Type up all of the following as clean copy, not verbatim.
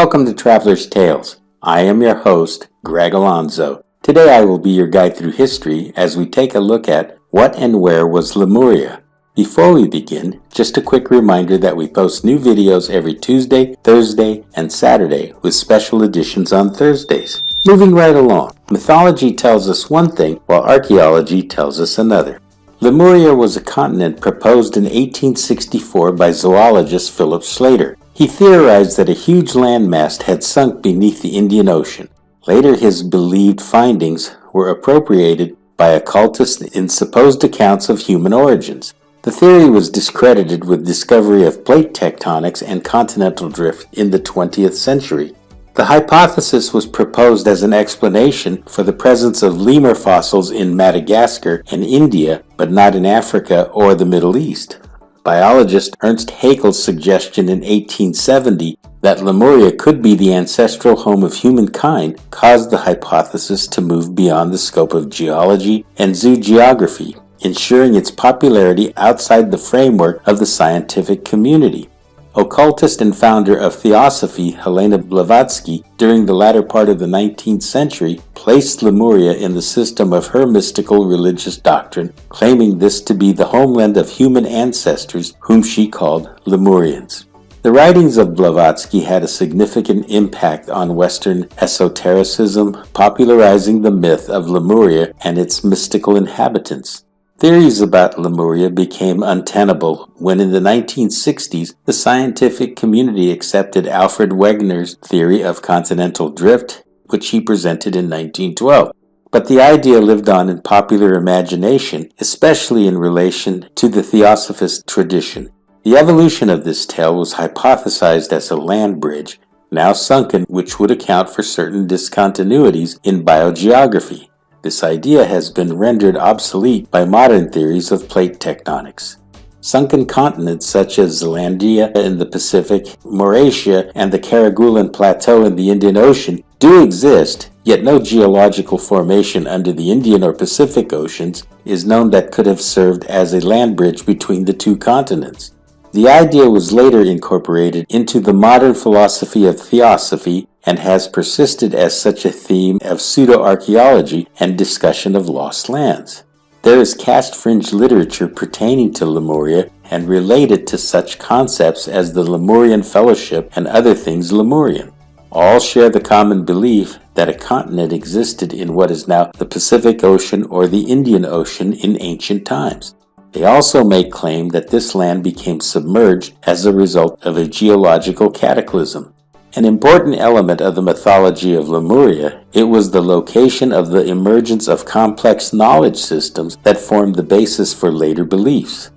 Welcome to Traveler's Tales. I am your host, Greg Alonzo. Today I will be your guide through history as we take a look at what and where was Lemuria. Before we begin, just a quick reminder that we post new videos every Tuesday, Thursday, and Saturday with special editions on Thursdays. Moving right along, mythology tells us one thing while archaeology tells us another. Lemuria was a continent proposed in 1864 by zoologist Philip Schlater. He theorized that a huge landmass had sunk beneath the Indian Ocean. Later, his believed findings were appropriated by occultists in supposed accounts of human origins. The theory was discredited with discovery of plate tectonics and continental drift in the 20th century. The hypothesis was proposed as an explanation for the presence of lemur fossils in Madagascar and India, but not in Africa or the Middle East. Biologist Ernst Haeckel's suggestion in 1870 that Lemuria could be the ancestral home of humankind caused the hypothesis to move beyond the scope of geology and zoogeography, ensuring its popularity outside the framework of the scientific community. Occultist and founder of Theosophy Helena Blavatsky during the latter part of the 19th century placed Lemuria in the system of her mystical religious doctrine, claiming this to be the homeland of human ancestors whom she called Lemurians. The writings of Blavatsky had a significant impact on Western esotericism, popularizing the myth of Lemuria and its mystical inhabitants. Theories about Lemuria became untenable when in the 1960s the scientific community accepted Alfred Wegener's theory of continental drift, which he presented in 1912. But the idea lived on in popular imagination, especially in relation to the Theosophist tradition. The evolution of this tale was hypothesized as a land bridge, now sunken, which would account for certain discontinuities in biogeography. This idea has been rendered obsolete by modern theories of plate tectonics. Sunken continents such as Zealandia in the Pacific, Mauritius, and the Kerguelen Plateau in the Indian Ocean do exist, yet no geological formation under the Indian or Pacific Oceans is known that could have served as a land bridge between the two continents. The idea was later incorporated into the modern philosophy of theosophy and has persisted as such a theme of pseudo-archaeology and discussion of lost lands. There is caste-fringe literature pertaining to Lemuria and related to such concepts as the Lemurian Fellowship and other things Lemurian. All share the common belief that a continent existed in what is now the Pacific Ocean or the Indian Ocean in ancient times. They also make claim that this land became submerged as a result of a geological cataclysm. An important element of the mythology of Lemuria, it was the location of the emergence of complex knowledge systems that formed the basis for later beliefs.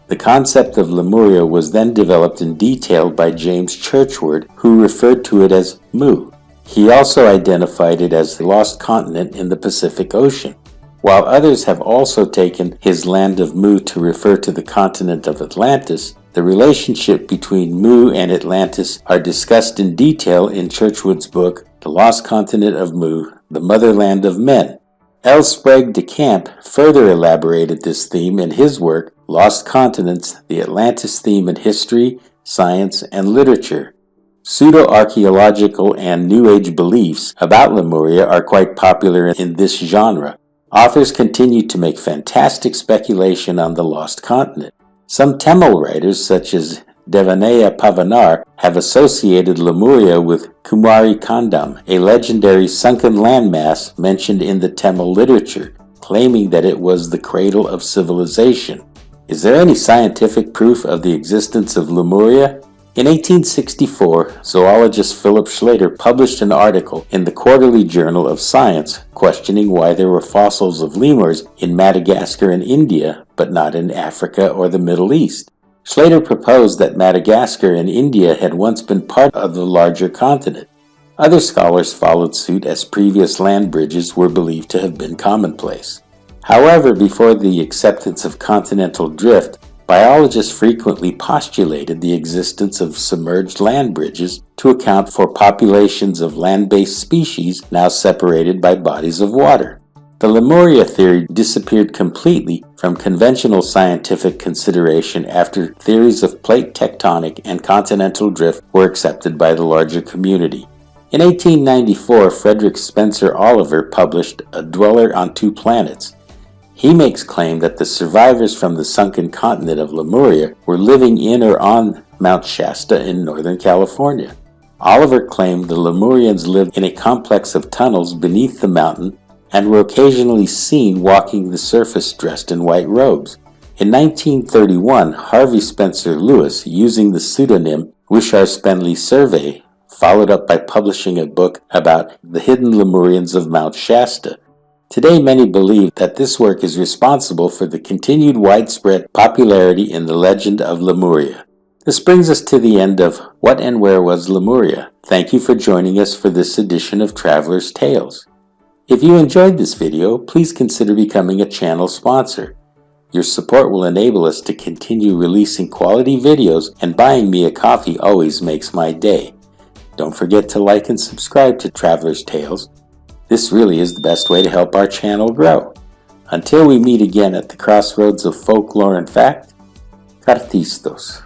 The concept of Lemuria was then developed in detail by James Churchward, who referred to it as Mu. He also identified it as the lost continent in the Pacific Ocean. While others have also taken his land of Mu to refer to the continent of Atlantis, the relationship between Mu and Atlantis are discussed in detail in Churchward's book, The Lost Continent of Mu, the Motherland of Men. L. Sprague de Camp further elaborated this theme in his work, Lost Continents, the Atlantis Theme in History, Science, and Literature. Pseudo-archaeological and New Age beliefs about Lemuria are quite popular in this genre. Authors continue to make fantastic speculation on the lost continent. Some Tamil writers, such as Devanaya Pavanar, have associated Lemuria with Kumari Kandam, a legendary sunken landmass mentioned in the Tamil literature, claiming that it was the cradle of civilization. Is there any scientific proof of the existence of Lemuria? In 1864, zoologist Philip Schlater published an article in the Quarterly Journal of Science questioning why there were fossils of lemurs in Madagascar and India, but not in Africa or the Middle East. Schlater proposed that Madagascar and India had once been part of the larger continent. Other scholars followed suit as previous land bridges were believed to have been commonplace. However, before the acceptance of continental drift, biologists frequently postulated the existence of submerged land bridges to account for populations of land-based species now separated by bodies of water. The Lemuria theory disappeared completely from conventional scientific consideration after theories of plate tectonic and continental drift were accepted by the larger community. In 1894, Frederick Spencer Oliver published A Dweller on Two Planets. He makes claim that the survivors from the sunken continent of Lemuria were living in or on Mount Shasta in Northern California. Oliver claimed the Lemurians lived in a complex of tunnels beneath the mountain and were occasionally seen walking the surface dressed in white robes. In 1931, Harvey Spencer Lewis, using the pseudonym Wishart Spenley Survey, followed up by publishing a book about the hidden Lemurians of Mount Shasta. Today, many believe that this work is responsible for the continued widespread popularity in the legend of Lemuria. This brings us to the end of What and Where Was Lemuria? Thank you for joining us for this edition of Traveler's Tales. If you enjoyed this video, please consider becoming a channel sponsor. Your support will enable us to continue releasing quality videos, and buying me a coffee always makes my day. Don't forget to like and subscribe to Traveler's Tales. This really is the best way to help our channel grow. Until we meet again at the crossroads of folklore and fact, Cartistos.